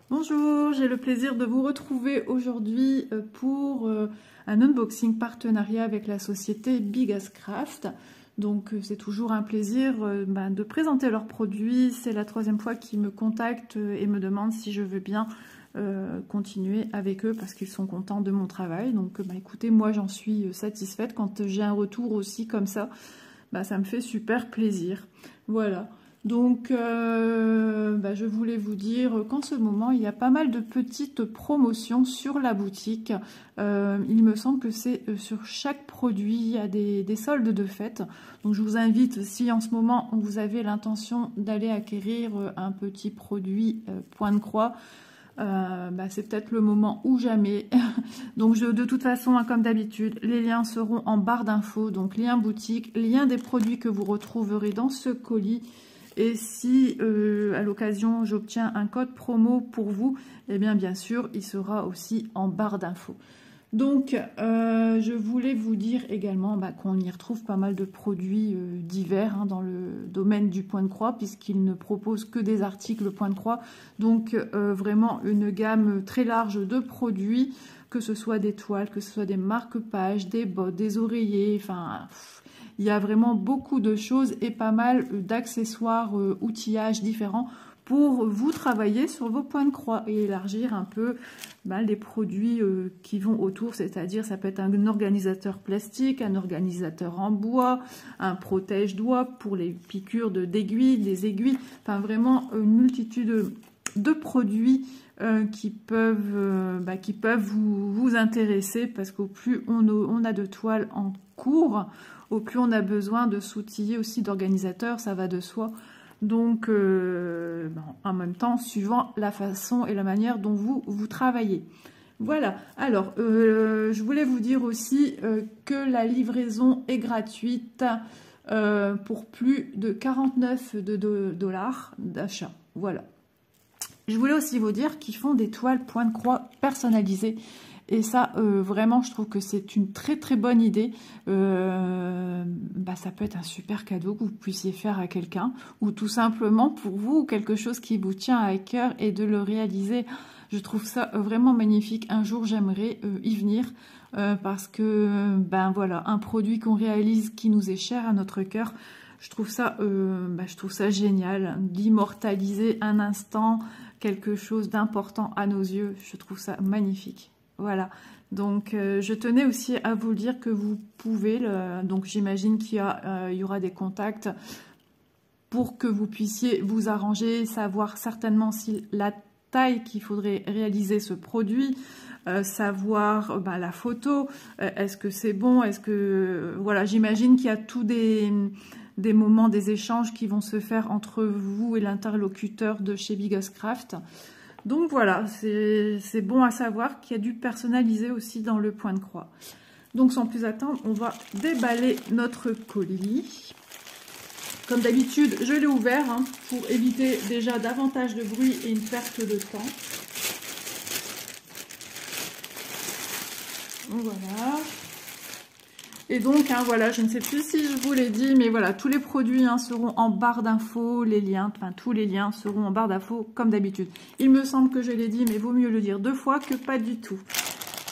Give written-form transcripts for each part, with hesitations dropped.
Bonjour, j'ai le plaisir de vous retrouver aujourd'hui pour un unboxing partenariat avec la société Bigascraft. Donc c'est toujours un plaisir de présenter leurs produits. C'est la troisième fois qu'ils me contactent et me demandent si je veux bien continuer avec eux parce qu'ils sont contents de mon travail. Donc écoutez, moi j'en suis satisfaite. Quand j'ai un retour aussi comme ça, ça me fait super plaisir. Voilà. Donc, je voulais vous dire qu'en ce moment, il y a pas mal de petites promotions sur la boutique. Il me semble que c'est sur chaque produit, il y a des soldes de fête. Donc, je vous invite, si en ce moment, vous avez l'intention d'aller acquérir un petit produit point de croix, c'est peut-être le moment ou jamais. Donc de toute façon, comme d'habitude, les liens seront en barre d'infos. Donc, lien boutique, lien des produits que vous retrouverez dans ce colis. Et si à l'occasion j'obtiens un code promo pour vous, eh bien sûr il sera aussi en barre d'infos. Donc je voulais vous dire également qu'on y retrouve pas mal de produits divers dans le domaine du point de croix, puisqu'ils ne proposent que des articles point de croix. Donc vraiment une gamme très large de produits, que ce soit des toiles, que ce soit des marque-pages, des bottes, des oreillers, enfin... Il y a vraiment beaucoup de choses et pas mal d'accessoires, outillages différents pour vous travailler sur vos points de croix et élargir un peu les produits qui vont autour. C'est-à-dire, ça peut être un organisateur plastique, un organisateur en bois, un protège-doigts pour les piqûres d'aiguilles, des aiguilles. Enfin, vraiment une multitude de produits qui peuvent vous intéresser, parce qu'au plus on a de toiles en cours, au plus on a besoin de s'outiller aussi d'organisateurs, ça va de soi. Donc, en même temps, suivant la façon et la manière dont vous travaillez. Voilà. Alors, je voulais vous dire aussi que la livraison est gratuite pour plus de 49 $ d'achat. Voilà. Je voulais aussi vous dire qu'ils font des toiles point de croix personnalisées. Et ça, vraiment, je trouve que c'est une très très bonne idée. Ça peut être un super cadeau que vous puissiez faire à quelqu'un, ou tout simplement pour vous, quelque chose qui vous tient à cœur et de le réaliser. Je trouve ça vraiment magnifique. Un jour, j'aimerais y venir parce que, voilà, un produit qu'on réalise qui nous est cher à notre cœur, je trouve ça génial d'immortaliser un instant, quelque chose d'important à nos yeux. Je trouve ça magnifique. Voilà, donc je tenais aussi à vous dire que vous pouvez, donc j'imagine qu'il y aura des contacts pour que vous puissiez vous arranger, savoir certainement si la taille qu'il faudrait réaliser ce produit, savoir la photo, est-ce que c'est bon, est-ce que... Voilà, j'imagine qu'il y a tous des moments, des échanges qui vont se faire entre vous et l'interlocuteur de chez Bigascraft. Donc voilà, c'est bon à savoir qu'il y a du personnalisé aussi dans le point de croix. Donc sans plus attendre, on va déballer notre colis. Comme d'habitude, je l'ai ouvert pour éviter déjà davantage de bruit et une perte de temps. Voilà. Et donc, voilà, je ne sais plus si je vous l'ai dit, mais voilà, tous les produits seront en barre d'infos, tous les liens seront en barre d'infos comme d'habitude. Il me semble que je l'ai dit, mais vaut mieux le dire 2 fois que pas du tout.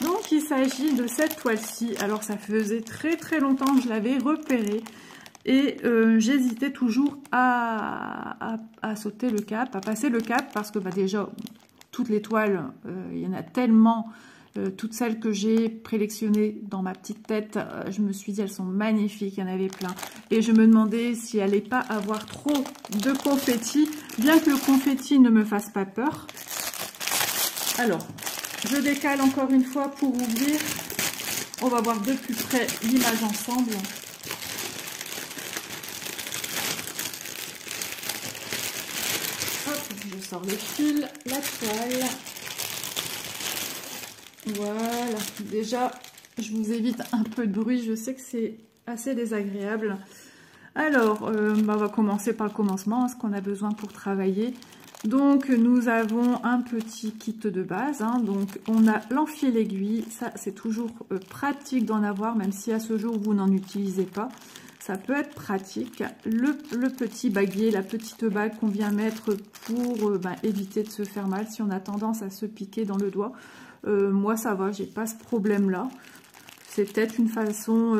Donc, il s'agit de cette toile-ci. Alors, ça faisait très très longtemps que je l'avais repérée et j'hésitais toujours à sauter le cap, à passer le cap, parce que déjà, toutes les toiles, il y en a tellement... toutes celles que j'ai prélectionnées dans ma petite tête, je me suis dit elles sont magnifiques, il y en avait plein. Et je me demandais si elle n'allait pas avoir trop de confetti, bien que le confetti ne me fasse pas peur. Alors, je décale encore une fois pour ouvrir. On va voir de plus près l'image ensemble. Hop, je sors le fil, la toile. Voilà, déjà, je vous évite un peu de bruit, je sais que c'est assez désagréable. Alors, on va commencer par le commencement, ce qu'on a besoin pour travailler. Donc, nous avons un petit kit de base. Donc, on a l'enfil-aiguille. Ça, c'est toujours pratique d'en avoir, même si à ce jour, vous n'en utilisez pas. ça peut être pratique. Le petit baguier, la petite bague qu'on vient mettre pour éviter de se faire mal si on a tendance à se piquer dans le doigt. Moi ça va, j'ai pas ce problème là. C'est peut-être une façon,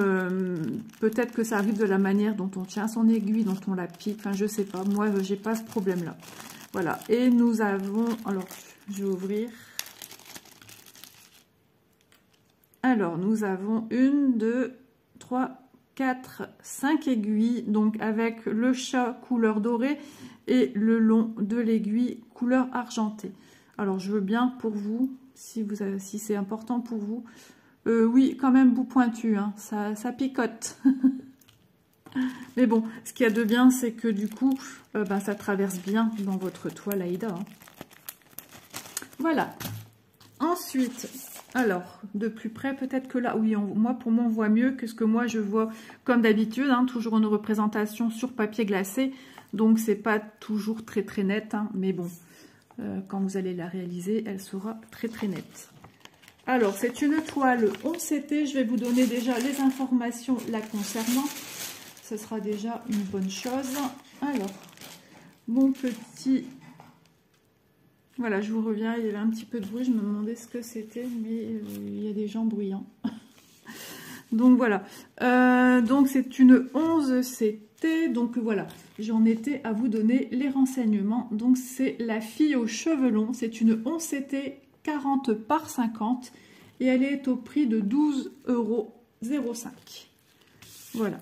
peut-être que ça arrive de la manière dont on tient son aiguille, dont on la pique, enfin je sais pas, moi j'ai pas ce problème là. Voilà, et nous avons, alors je vais ouvrir. Alors nous avons 1, 2, 3, 4, 5 aiguilles, donc avec le chat couleur dorée et le long de l'aiguille couleur argentée. Alors je veux bien pour vous, si c'est important pour vous, oui quand même bout pointu, hein, ça picote. Mais bon, ce qu'il y a de bien, c'est que du coup, ça traverse bien dans votre toile Aïda. Hein. Voilà. Ensuite, alors, de plus près, peut-être que là, oui, pour moi, on voit mieux que ce que moi, je vois comme d'habitude. Hein, toujours une représentation sur papier glacé. Donc, c'est pas toujours très, très net. Hein, mais bon, quand vous allez la réaliser, elle sera très, très nette. Alors, c'est une toile 11CT. Je vais vous donner déjà les informations la concernant. Ce sera déjà une bonne chose. Alors, mon petit... Voilà, je vous reviens, il y avait un petit peu de bruit, je me demandais ce que c'était, mais il y a des gens bruyants. Donc voilà, donc c'est une 11CT, donc voilà, j'en étais à vous donner les renseignements. Donc c'est la fille aux cheveux longs, c'est une 11CT 40 par 50 et elle est au prix de 12,05 €. Voilà.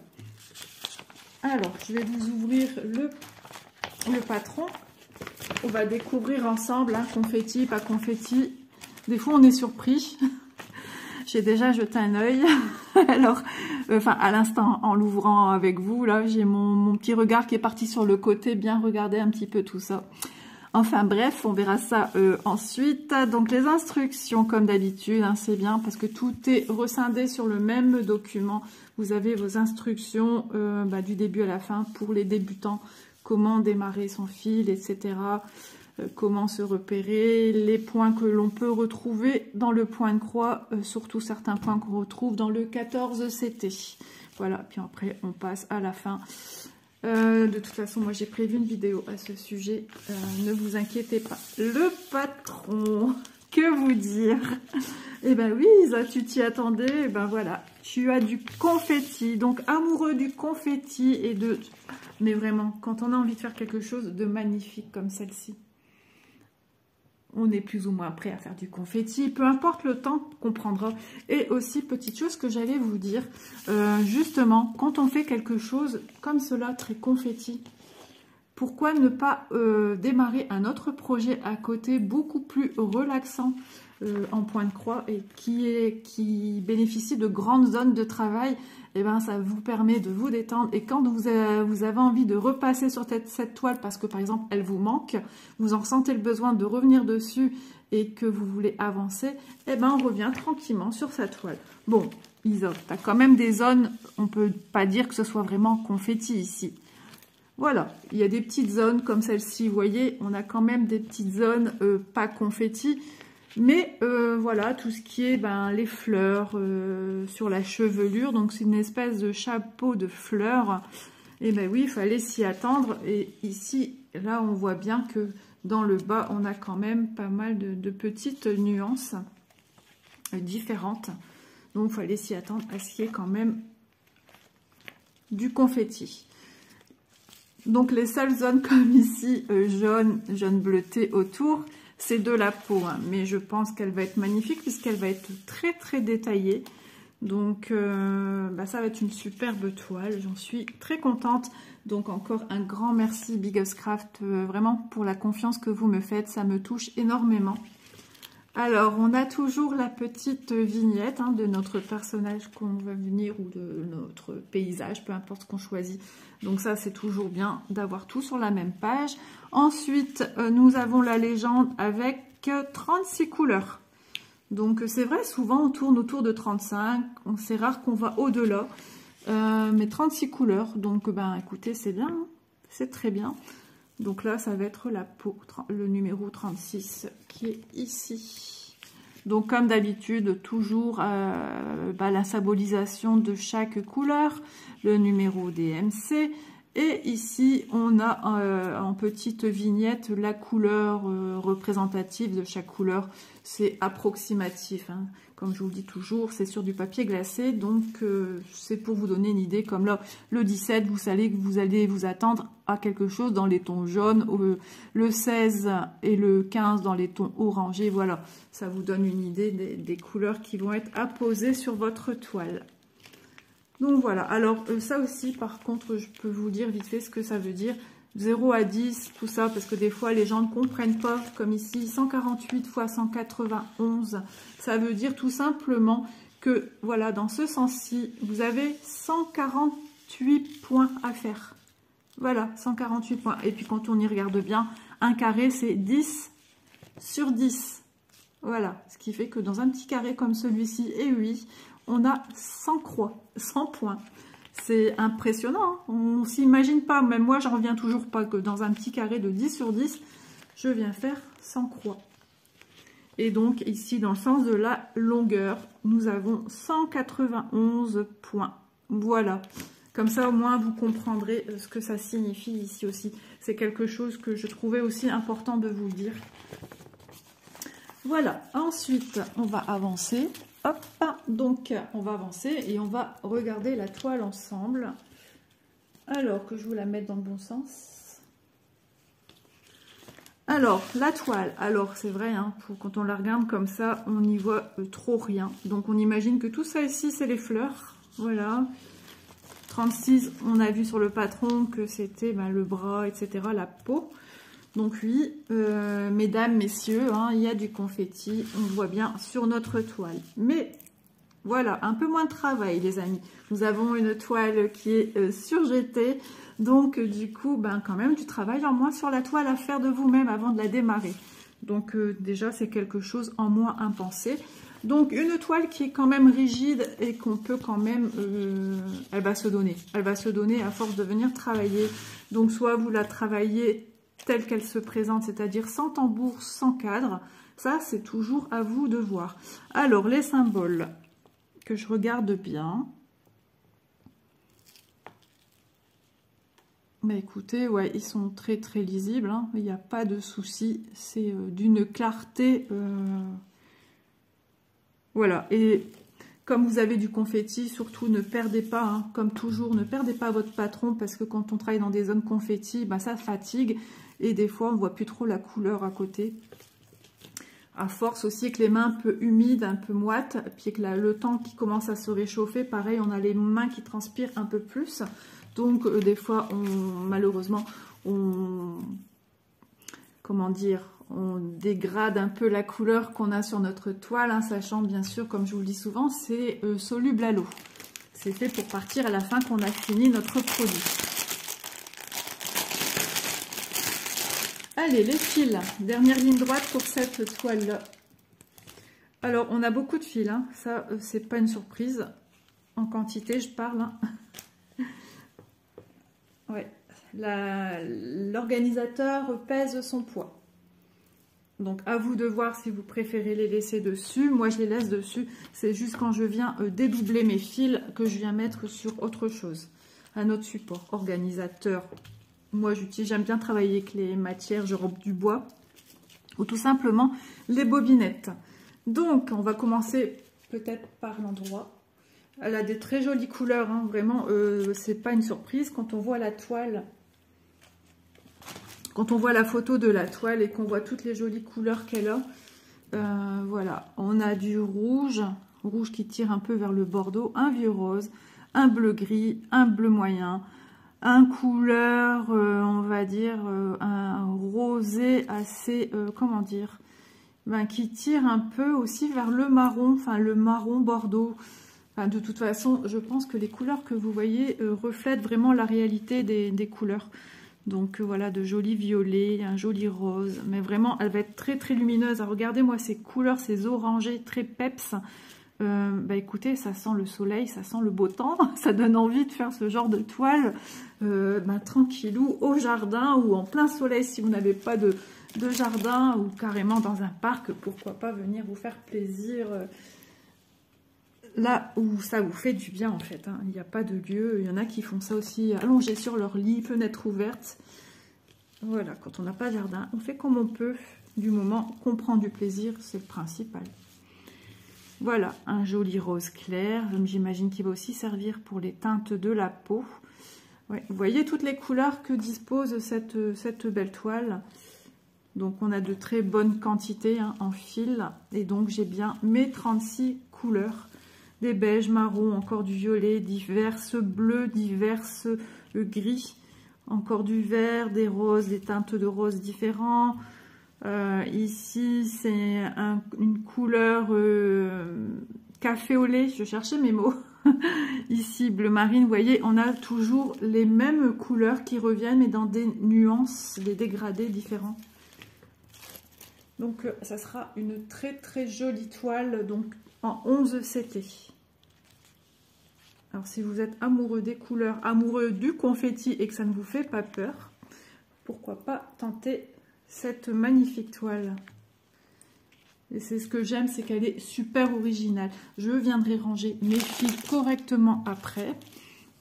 Alors, je vais vous ouvrir le patron. On va découvrir ensemble, hein, confetti, pas confetti. Des fois, on est surpris. J'ai déjà jeté un œil. Alors, à l'instant, en l'ouvrant avec vous, là, j'ai mon petit regard qui est parti sur le côté, bien regarder un petit peu tout ça. Enfin bref, on verra ça ensuite. Donc les instructions, comme d'habitude, hein, c'est bien parce que tout est rescindé sur le même document. Vous avez vos instructions du début à la fin pour les débutants. Comment démarrer son fil, etc. Comment se repérer, les points que l'on peut retrouver dans le point de croix, surtout certains points qu'on retrouve dans le 14CT. Voilà, puis après on passe à la fin. De toute façon, moi j'ai prévu une vidéo à ce sujet, ne vous inquiétez pas. Le patron, que vous dire? Eh ben oui, Isa, tu t'y attendais, eh ben voilà, tu as du confetti, donc amoureux du confetti et de... Mais vraiment, quand on a envie de faire quelque chose de magnifique comme celle-ci, on est plus ou moins prêt à faire du confetti, peu importe le temps qu'on prendra. Et aussi, petite chose que j'allais vous dire, justement, quand on fait quelque chose comme cela, très confetti, pourquoi ne pas démarrer un autre projet à côté, beaucoup plus relaxant, en point de croix, et qui bénéficie de grandes zones de travail? Et ben, ça vous permet de vous détendre. Et quand vous avez envie de repasser sur cette toile, parce que par exemple, elle vous manque, vous en ressentez le besoin de revenir dessus et que vous voulez avancer, et ben, on revient tranquillement sur sa toile. Bon, Isa, tu as quand même des zones, on peut pas dire que ce soit vraiment confetti ici. Voilà, il y a des petites zones comme celle-ci, vous voyez, on a quand même des petites zones pas confetti. Mais voilà, tout ce qui est les fleurs sur la chevelure, donc c'est une espèce de chapeau de fleurs. Et ben oui, il fallait s'y attendre. Et ici, là, on voit bien que dans le bas, on a quand même pas mal de petites nuances différentes. Donc, il fallait s'y attendre à ce qu'il y ait quand même du confetti. Donc, les seules zones comme ici, jaune bleuté autour, c'est de la peau, hein, mais je pense qu'elle va être magnifique puisqu'elle va être très très détaillée. Donc ça va être une superbe toile, j'en suis très contente. Donc encore un grand merci Biguscraft, vraiment pour la confiance que vous me faites, ça me touche énormément. Alors on a toujours la petite vignette de notre personnage qu'on va venir ou de notre paysage, peu importe ce qu'on choisit. Donc ça c'est toujours bien d'avoir tout sur la même page. Ensuite nous avons la légende avec 36 couleurs. Donc c'est vrai, souvent on tourne autour de 35, c'est rare qu'on va au-delà. Mais 36 couleurs, donc écoutez c'est bien, hein, c'est très bien. Donc là, ça va être la peau, le numéro 36 qui est ici. Donc comme d'habitude, toujours la symbolisation de chaque couleur, le numéro DMC. Et ici, on a en petite vignette la couleur représentative de chaque couleur. C'est approximatif, hein. Comme je vous le dis toujours, c'est sur du papier glacé. Donc, c'est pour vous donner une idée. Comme là, le 17, vous savez que vous allez vous attendre à quelque chose dans les tons jaunes. Le 16 et le 15 dans les tons orangés. Voilà, ça vous donne une idée des couleurs qui vont être apposées sur votre toile. Donc voilà, alors ça aussi par contre je peux vous dire vite fait ce que ça veut dire, 0 à 10, tout ça, parce que des fois les gens ne comprennent pas, comme ici 148 x 191, ça veut dire tout simplement que voilà, dans ce sens-ci, vous avez 148 points à faire. Voilà, 148 points. Et puis quand on y regarde bien, un carré c'est 10 sur 10. Voilà, ce qui fait que dans un petit carré comme celui-ci, et oui, on a 100 croix, 100 points. C'est impressionnant, hein. On ne s'imagine pas, même moi, j'en reviens toujours pas que dans un petit carré de 10 sur 10, je viens faire 100 croix. Et donc, ici, dans le sens de la longueur, nous avons 191 points. Voilà. Comme ça, au moins, vous comprendrez ce que ça signifie ici aussi. C'est quelque chose que je trouvais aussi important de vous dire. Voilà. Ensuite, on va avancer. Hop, donc on va avancer et on va regarder la toile ensemble. Alors que je vous la mette dans le bon sens. Alors, la toile, alors c'est vrai, hein, quand on la regarde comme ça, on n'y voit trop rien. Donc on imagine que tout ça ici, c'est les fleurs. Voilà. 36, on a vu sur le patron que c'était le bras, etc., la peau. Donc oui, mesdames, messieurs, hein, il y a du confetti, on le voit bien sur notre toile. Mais voilà, un peu moins de travail les amis. Nous avons une toile qui est surjetée, donc du coup, quand même du travail en moins sur la toile à faire de vous-même avant de la démarrer. Donc déjà, c'est quelque chose en moins à penser. Donc une toile qui est quand même rigide et qu'on peut quand même, elle va se donner. Elle va se donner à force de venir travailler. Donc soit vous la travaillez telle qu'elle se présente, c'est-à-dire sans tambour, sans cadre. Ça, c'est toujours à vous de voir. Alors, les symboles, que je regarde bien. Mais écoutez, ouais, ils sont très, très lisibles, hein. Il n'y a pas de souci. C'est d'une clarté. Voilà. Et comme vous avez du confetti, surtout ne perdez pas, hein, comme toujours, ne perdez pas votre patron, parce que quand on travaille dans des zones confetti, ça fatigue. Et des fois, on ne voit plus trop la couleur à côté. À force aussi que les mains un peu humides, un peu moites, puis que le temps qui commence à se réchauffer, pareil, on a les mains qui transpirent un peu plus. Donc, des fois, malheureusement, comment dire, on dégrade un peu la couleur qu'on a sur notre toile, hein, sachant bien sûr, comme je vous le dis souvent, c'est soluble à l'eau. C'est fait pour partir à la fin qu'on a fini notre produit. Allez, les fils, dernière ligne droite pour cette toile-là. Alors, on a beaucoup de fils, hein. Ça, c'est pas une surprise. En quantité, je parle. Hein. Ouais, l'organisateur pèse son poids. Donc, à vous de voir si vous préférez les laisser dessus. Moi, je les laisse dessus. C'est juste quand je viens dédoubler mes fils que je viens mettre sur autre chose. Un autre support. Organisateur. Moi, j'aime bien travailler avec les matières, je rompe du bois. Ou tout simplement les bobinettes. Donc, on va commencer peut-être par l'endroit. Elle a des très jolies couleurs, hein, vraiment, c'est pas une surprise. Quand on voit la toile, quand on voit la photo de la toile et qu'on voit toutes les jolies couleurs qu'elle a, voilà, on a du rouge, rouge qui tire un peu vers le bordeaux, un vieux rose, un bleu gris, un bleu moyen, un couleur, on va dire, un rosé assez, comment dire, qui tire un peu aussi vers le marron, enfin le marron bordeaux. Enfin, de toute façon, je pense que les couleurs que vous voyez reflètent vraiment la réalité des couleurs. Donc voilà, de jolis violets, un joli rose, mais vraiment, elle va être très très lumineuse. Regardez-moi ces couleurs, ces orangés très peps. écoutez, ça sent le soleil, ça sent le beau temps, ça donne envie de faire ce genre de toile tranquillou au jardin ou en plein soleil si vous n'avez pas de jardin ou carrément dans un parc, pourquoi pas venir vous faire plaisir là où ça vous fait du bien en fait. Hein. Il n'y a pas de lieu, il y en a qui font ça aussi allongés sur leur lit, fenêtre ouverte. Voilà, quand on n'a pas de jardin, on fait comme on peut, du moment qu'on prend du plaisir, c'est le principal. Voilà, un joli rose clair, j'imagine qu'il va aussi servir pour les teintes de la peau. Ouais, vous voyez toutes les couleurs que dispose cette belle toile. Donc on a de très bonnes quantités en fil, et donc j'ai bien mes 36 couleurs. Des beiges, marrons, encore du violet, diverses bleus, diverses gris, encore du vert, des roses, des teintes de roses différents. Ici, c'est une couleur café au lait, je cherchais mes mots. Ici, bleu marine, vous voyez, on a toujours les mêmes couleurs qui reviennent, mais dans des nuances, des dégradés différents. Donc, ça sera une très très jolie toile, donc en 11 CT. Alors, si vous êtes amoureux des couleurs, amoureux du confetti et que ça ne vous fait pas peur, pourquoi pas tenter cette magnifique toile. Et c'est ce que j'aime, c'est qu'elle est super originale. Je viendrai ranger mes fils correctement après.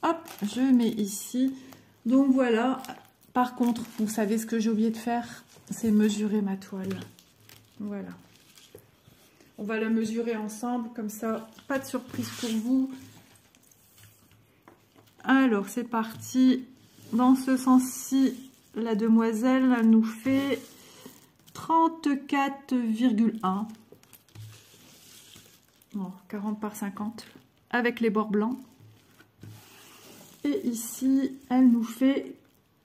Hop, je mets ici. Donc voilà. Par contre, vous savez ce que j'ai oublié de faire, c'est mesurer ma toile. Voilà. On va la mesurer ensemble, comme ça, pas de surprise pour vous. Alors, c'est parti. Dans ce sens-ci, la demoiselle nous fait 34,1. Bon, 40 par 50 avec les bords blancs. Et ici, elle nous fait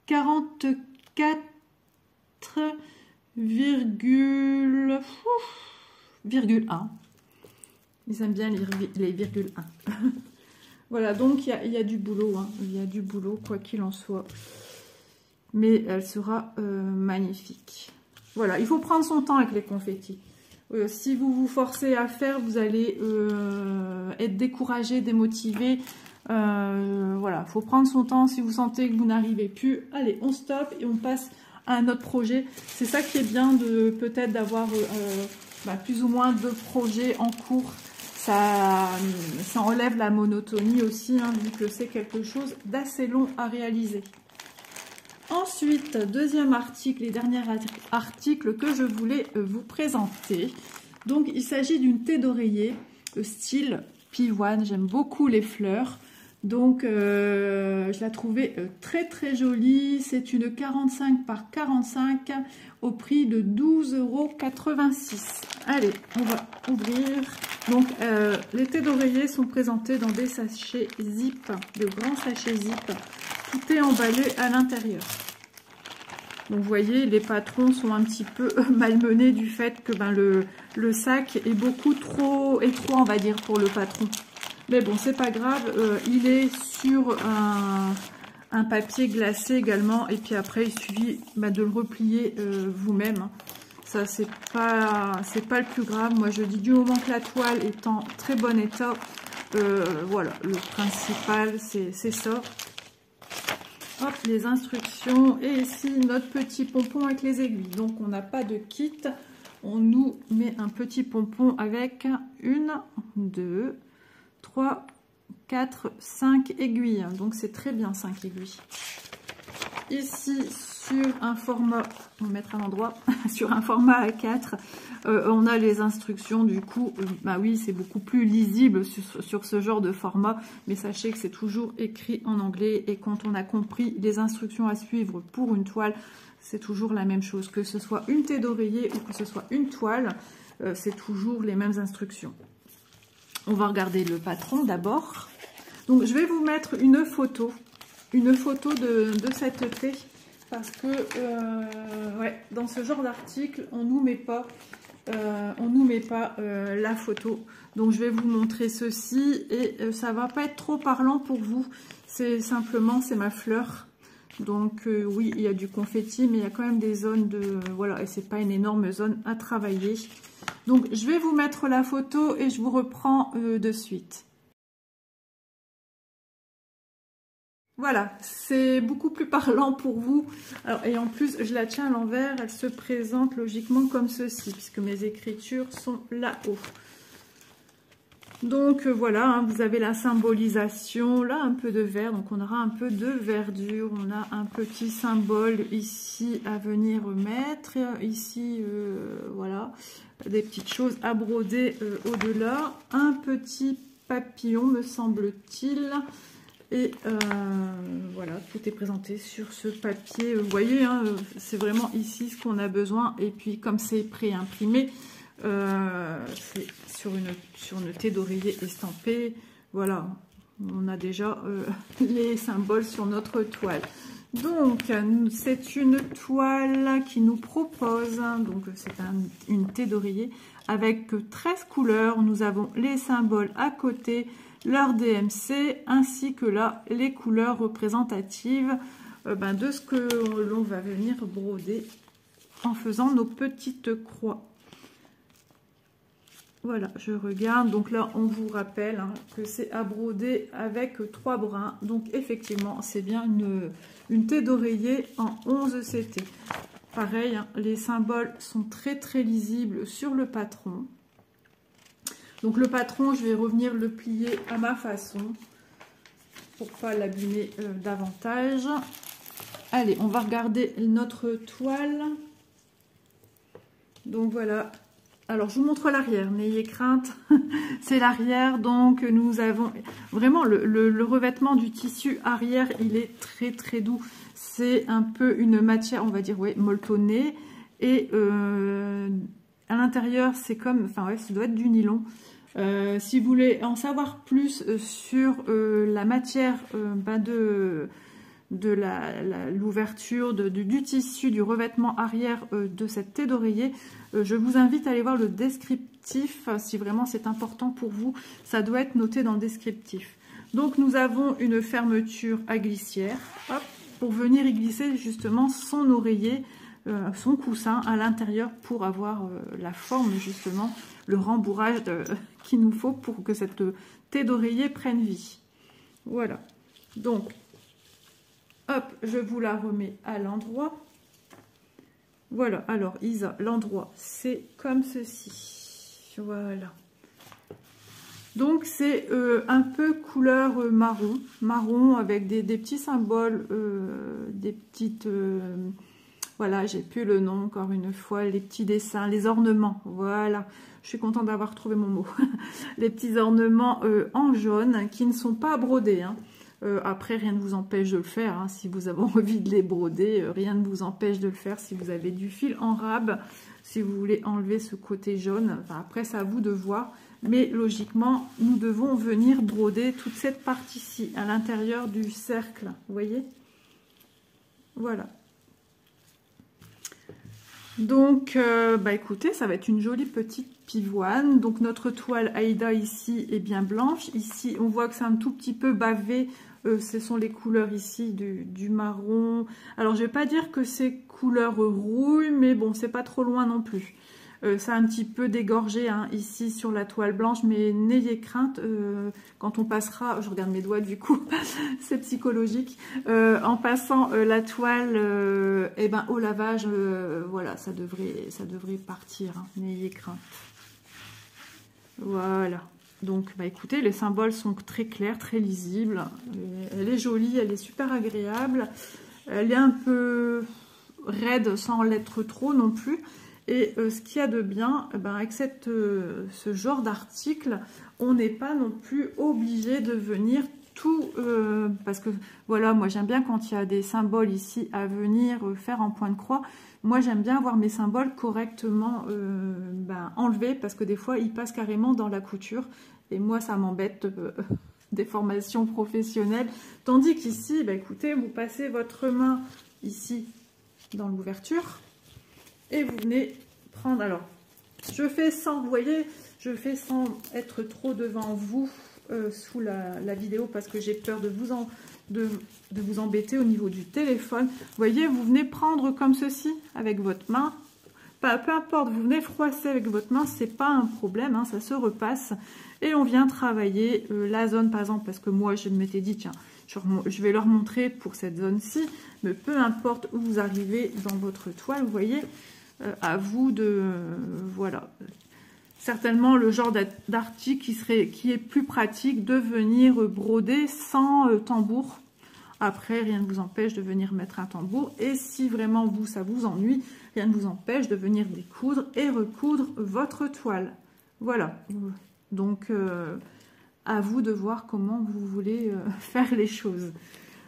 44,1. Ils aiment bien les virgules 1. Voilà, donc il y a du boulot. Hein. Il y a du boulot, quoi qu'il en soit. Mais elle sera magnifique. Voilà, il faut prendre son temps avec les confettis. Si vous vous forcez à faire, vous allez être découragé, démotivé. Voilà, il faut prendre son temps. Si vous sentez que vous n'arrivez plus, allez, on stoppe et on passe à un autre projet. C'est ça qui est bien de peut-être d'avoir plus ou moins de projets en cours. Ça enlève la monotonie aussi, hein, vu que c'est quelque chose d'assez long à réaliser. Ensuite, deuxième article et dernier article que je voulais vous présenter. Donc, il s'agit d'une thé d'oreiller style pivoine. J'aime beaucoup les fleurs. Donc, je la trouvais très très jolie. C'est une 45 par 45 au prix de 12,86 €. Allez, on va ouvrir. Donc, les thés d'oreiller sont présentés dans des sachets zip, de grands sachets zip. Tout est emballé à l'intérieur. Donc, vous voyez, les patrons sont un petit peu malmenés du fait que le sac est beaucoup trop étroit, on va dire, pour le patron. Mais bon, c'est pas grave. Il est sur un papier glacé également. Et puis après, il suffit de le replier vous-même. Ça, c'est pas le plus grave. Moi, je dis du moment que la toile est en très bon état. Voilà, le principal, c'est ça. Hop, les instructions. Et ici, notre petit pompon avec les aiguilles. Donc, on n'a pas de kit. On nous met un petit pompon avec 1, 2, 3, 4, 5 aiguilles. Donc, c'est très bien, 5 aiguilles. Ici, sur un format, on va mettre à l'endroit, sur un format A4, on a les instructions. Du coup, oui, c'est beaucoup plus lisible sur ce genre de format, mais sachez que c'est toujours écrit en anglais, et quand on a compris les instructions à suivre pour une toile, c'est toujours la même chose, que ce soit une thé d'oreiller ou que ce soit une toile, c'est toujours les mêmes instructions. On va regarder le patron d'abord. Donc, je vais vous mettre une photo de cette thé, parce que ouais, dans ce genre d'article, on nous met pas la photo. Donc, je vais vous montrer ceci, et ça va pas être trop parlant pour vous. C'est simplement, c'est ma fleur. Donc oui, il y a du confetti, mais il y a quand même des zones de... Voilà, et c'est pas une énorme zone à travailler. Donc je vais vous mettre la photo et je vous reprends de suite. Voilà, c'est beaucoup plus parlant pour vous. Alors, et en plus, je la tiens à l'envers, elle se présente logiquement comme ceci, puisque mes écritures sont là-haut. Donc voilà, hein, vous avez la symbolisation, là un peu de vert, donc on aura un peu de verdure, on a un petit symbole ici à venir mettre, ici voilà, des petites choses à broder au-delà, un petit papillon me semble-t-il, et voilà, tout est présenté sur ce papier, vous voyez, hein, c'est vraiment ici ce qu'on a besoin, et puis comme c'est pré-imprimé, c'est sur une thé d'oreiller estampée. Voilà, on a déjà les symboles sur notre toile. Donc, c'est une toile qui nous propose, donc c'est une thé d'oreiller avec 13 couleurs. Nous avons les symboles à côté, leur DMC, ainsi que là, les couleurs représentatives de ce que l'on va venir broder en faisant nos petites croix. Voilà, je regarde, donc là on vous rappelle hein, que c'est à broder avec 3 brins, donc effectivement c'est bien une thé d'oreiller en 11 CT. Pareil, hein, les symboles sont très lisibles sur le patron. Donc le patron, je vais revenir le plier à ma façon pour pas l'abîmer davantage. Allez, on va regarder notre toile. Donc voilà. Alors, je vous montre l'arrière, n'ayez crainte, c'est l'arrière. Donc, nous avons vraiment le revêtement du tissu arrière, il est très doux. C'est un peu une matière, on va dire, ouais, molletonnée. Et à l'intérieur, c'est comme, enfin, ouais, ça doit être du nylon. Si vous voulez en savoir plus sur la matière de l'ouverture du tissu, du revêtement arrière de cette thé d'oreiller, je vous invite à aller voir le descriptif, si vraiment c'est important pour vous, ça doit être noté dans le descriptif. Donc nous avons une fermeture à glissière, hop, pour venir y glisser justement son oreiller, son coussin à l'intérieur pour avoir la forme justement, le rembourrage qu'il nous faut pour que cette thé d'oreiller prenne vie. Voilà, donc hop, je vous la remets à l'endroit. Voilà, alors Isa, l'endroit, c'est comme ceci. Voilà. Donc, c'est un peu couleur marron avec des petits symboles, des petites... voilà, j'ai plus le nom, encore une fois, les petits dessins, les ornements, voilà. Je suis contente d'avoir trouvé mon mot. Les petits ornements en jaune qui ne sont pas brodés, hein. Après, rien ne vous empêche de le faire, hein. Si vous avez envie de les broder, rien ne vous empêche de le faire. Si vous avez du fil en rab, si vous voulez enlever ce côté jaune, enfin, après, c'est à vous de voir. Mais logiquement, nous devons venir broder toute cette partie-ci, à l'intérieur du cercle, vous voyez? Voilà. Donc, écoutez, ça va être une jolie petite pivoine. Donc, notre toile Aïda ici est bien blanche. Ici, on voit que c'est un tout petit peu bavé. Ce sont les couleurs ici du marron. Alors, je vais pas dire que c'est couleur rouille, mais bon, c'est pas trop loin non plus. Ça a un petit peu dégorgé hein, ici sur la toile blanche, mais n'ayez crainte, quand on passera, je regarde mes doigts du coup, c'est psychologique, en passant la toile au lavage, voilà, ça devrait partir, hein, n'ayez crainte. Voilà, donc écoutez, les symboles sont très clairs, très lisibles, elle est jolie, elle est super agréable, elle est un peu raide sans l'être trop non plus. Et ce qu'il y a de bien, avec ce genre d'article, on n'est pas non plus obligé de venir tout... parce que voilà, moi j'aime bien quand il y a des symboles ici à venir faire en point de croix. Moi j'aime bien avoir mes symboles correctement enlevés parce que des fois ils passent carrément dans la couture. Et moi ça m'embête des formations professionnelles. Tandis qu'ici, écoutez, vous passez votre main ici dans l'ouverture. Et vous venez prendre, alors, je fais sans, vous voyez, je fais sans être trop devant vous sous la vidéo parce que j'ai peur de de vous embêter au niveau du téléphone. Vous voyez, vous venez prendre comme ceci avec votre main. Peu importe, vous venez froisser avec votre main, c'est pas un problème, hein, ça se repasse. Et on vient travailler la zone, par exemple, parce que moi, je m'étais dit, tiens, je vais leur montrer pour cette zone-ci, mais peu importe où vous arrivez dans votre toile, vous voyez, à vous de... voilà. Certainement le genre d'article qui est plus pratique de venir broder sans tambour. Après, rien ne vous empêche de venir mettre un tambour. Et si vraiment vous, ça vous ennuie, rien ne vous empêche de venir découdre et recoudre votre toile. Voilà. Donc, à vous de voir comment vous voulez faire les choses.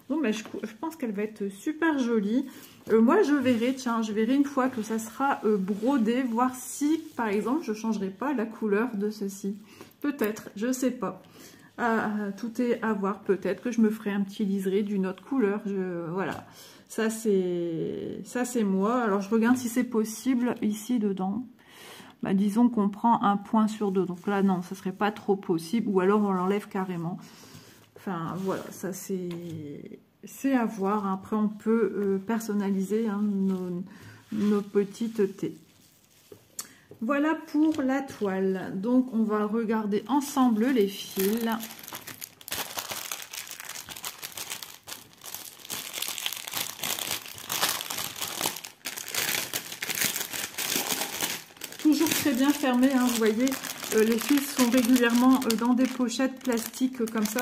Bon, ben, je pense qu'elle va être super jolie. Moi, je verrai, tiens, je verrai une fois que ça sera brodé, voir si, par exemple, je ne changerai pas la couleur de ceci. Peut-être, je ne sais pas. Tout est à voir. Peut-être que je me ferai un petit liseré d'une autre couleur. Voilà, ça c'est moi. Alors, je regarde si c'est possible ici dedans. Bah, disons qu'on prend un point sur deux. Donc là, non, ça serait pas trop possible. Ou alors, on l'enlève carrément. Enfin, voilà, ça c'est à voir. Après, on peut personnaliser hein, nos petites thés. Voilà pour la toile. Donc, on va regarder ensemble les fils. Toujours très bien fermé, hein, vous voyez. Les fils sont régulièrement dans des pochettes plastiques comme ça.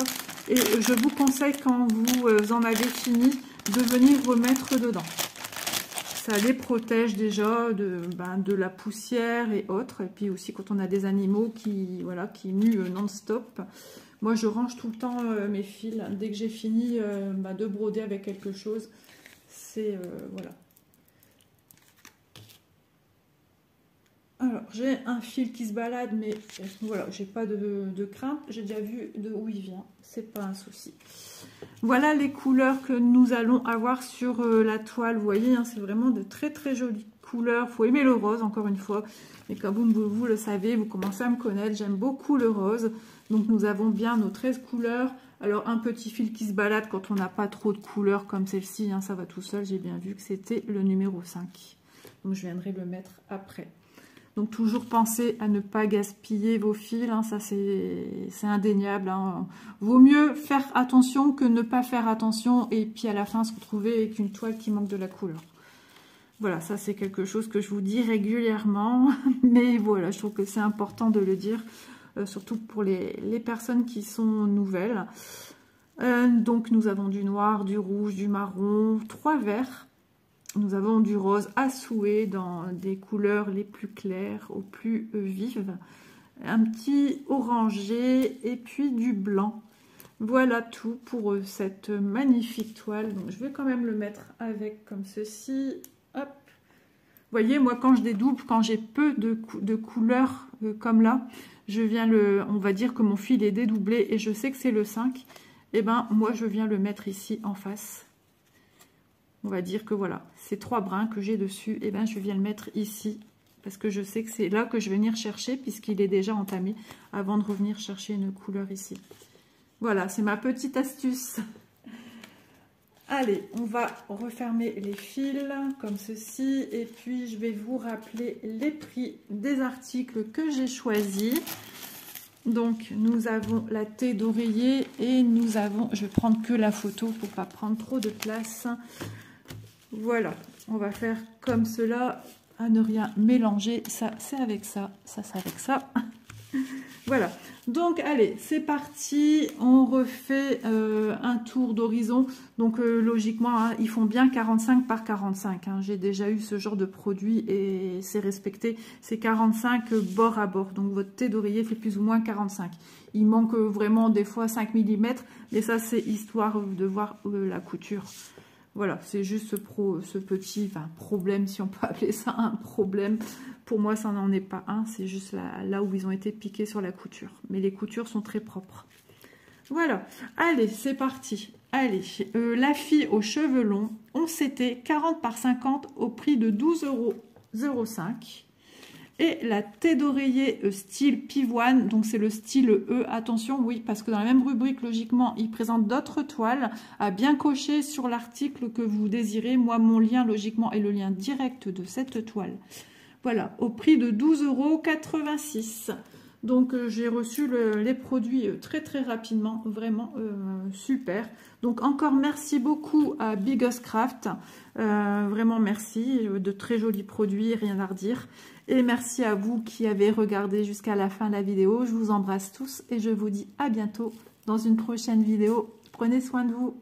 Et je vous conseille, quand vous en avez fini, de venir remettre dedans. Ça les protège déjà de la poussière et autres. Et puis aussi quand on a des animaux qui muent non-stop. Moi, je range tout le temps mes fils. Dès que j'ai fini de broder avec quelque chose, c'est... voilà. Alors, j'ai un fil qui se balade, mais voilà, j'ai pas de crainte. J'ai déjà vu de où il vient. C'est pas un souci. Voilà les couleurs que nous allons avoir sur la toile. Vous voyez, hein, c'est vraiment de très très jolies couleurs. Il faut aimer le rose, encore une fois. Mais comme vous le savez, vous commencez à me connaître, j'aime beaucoup le rose. Donc nous avons bien nos 13 couleurs. Alors un petit fil qui se balade quand on n'a pas trop de couleurs comme celle-ci, hein, ça va tout seul. J'ai bien vu que c'était le numéro 5. Donc je viendrai le mettre après. Donc toujours pensez à ne pas gaspiller vos fils, hein, ça c'est indéniable. Hein. Vaut mieux faire attention que ne pas faire attention et puis à la fin se retrouver avec une toile qui manque de la couleur. Voilà, ça c'est quelque chose que je vous dis régulièrement, mais voilà, je trouve que c'est important de le dire, surtout pour les personnes qui sont nouvelles. Donc nous avons du noir, du rouge, du marron, 3 verts. Nous avons du rose à souhait dans des couleurs les plus claires aux plus vives. Un petit orangé et puis du blanc. Voilà tout pour cette magnifique toile. Donc je vais quand même le mettre avec comme ceci. Hop. Vous voyez, moi quand je dédouble, quand j'ai peu de couleurs comme là, je viens on va dire que mon fil est dédoublé et je sais que c'est le 5. Et ben moi je viens le mettre ici en face. On va dire que voilà, ces 3 brins que j'ai dessus, et ben je viens le mettre ici. Parce que je sais que c'est là que je vais venir chercher, puisqu'il est déjà entamé, avant de revenir chercher une couleur ici. Voilà, c'est ma petite astuce. Allez, on va refermer les fils comme ceci. Et puis, je vais vous rappeler les prix des articles que j'ai choisis. Donc, nous avons la thé d'oreiller et nous avons... Je vais prendre que la photo pour ne pas prendre trop de place. Voilà, on va faire comme cela, à ne rien mélanger. Ça, c'est avec ça, ça, c'est avec ça. Voilà, donc allez, c'est parti. On refait un tour d'horizon. Donc logiquement, hein, ils font bien 45 par 45. Hein. J'ai déjà eu ce genre de produit et c'est respecté. C'est 45 bord à bord. Donc votre thé d'oreiller fait plus ou moins 45. Il manque vraiment des fois 5 mm. Mais ça, c'est histoire de voir la couture. Voilà, c'est juste ce petit problème, si on peut appeler ça un problème. Pour moi, ça n'en est pas un. C'est juste là où ils ont été piqués sur la couture. Mais les coutures sont très propres. Voilà. Allez, c'est parti. Allez, la fille aux cheveux longs, on s'était 40 par 50 au prix de 12,05 €. Et la tête d'oreiller style pivoine, donc c'est le style E, attention, oui, parce que dans la même rubrique, logiquement, il présente d'autres toiles, à bien cocher sur l'article que vous désirez. Moi, mon lien, logiquement, est le lien direct de cette toile. Voilà, au prix de 12,86 €. Donc, j'ai reçu les produits très rapidement, vraiment super. Donc, encore merci beaucoup à Biggest Craft, vraiment merci, de très jolis produits, rien à redire. Et merci à vous qui avez regardé jusqu'à la fin de la vidéo. Je vous embrasse tous et je vous dis à bientôt dans une prochaine vidéo. Prenez soin de vous.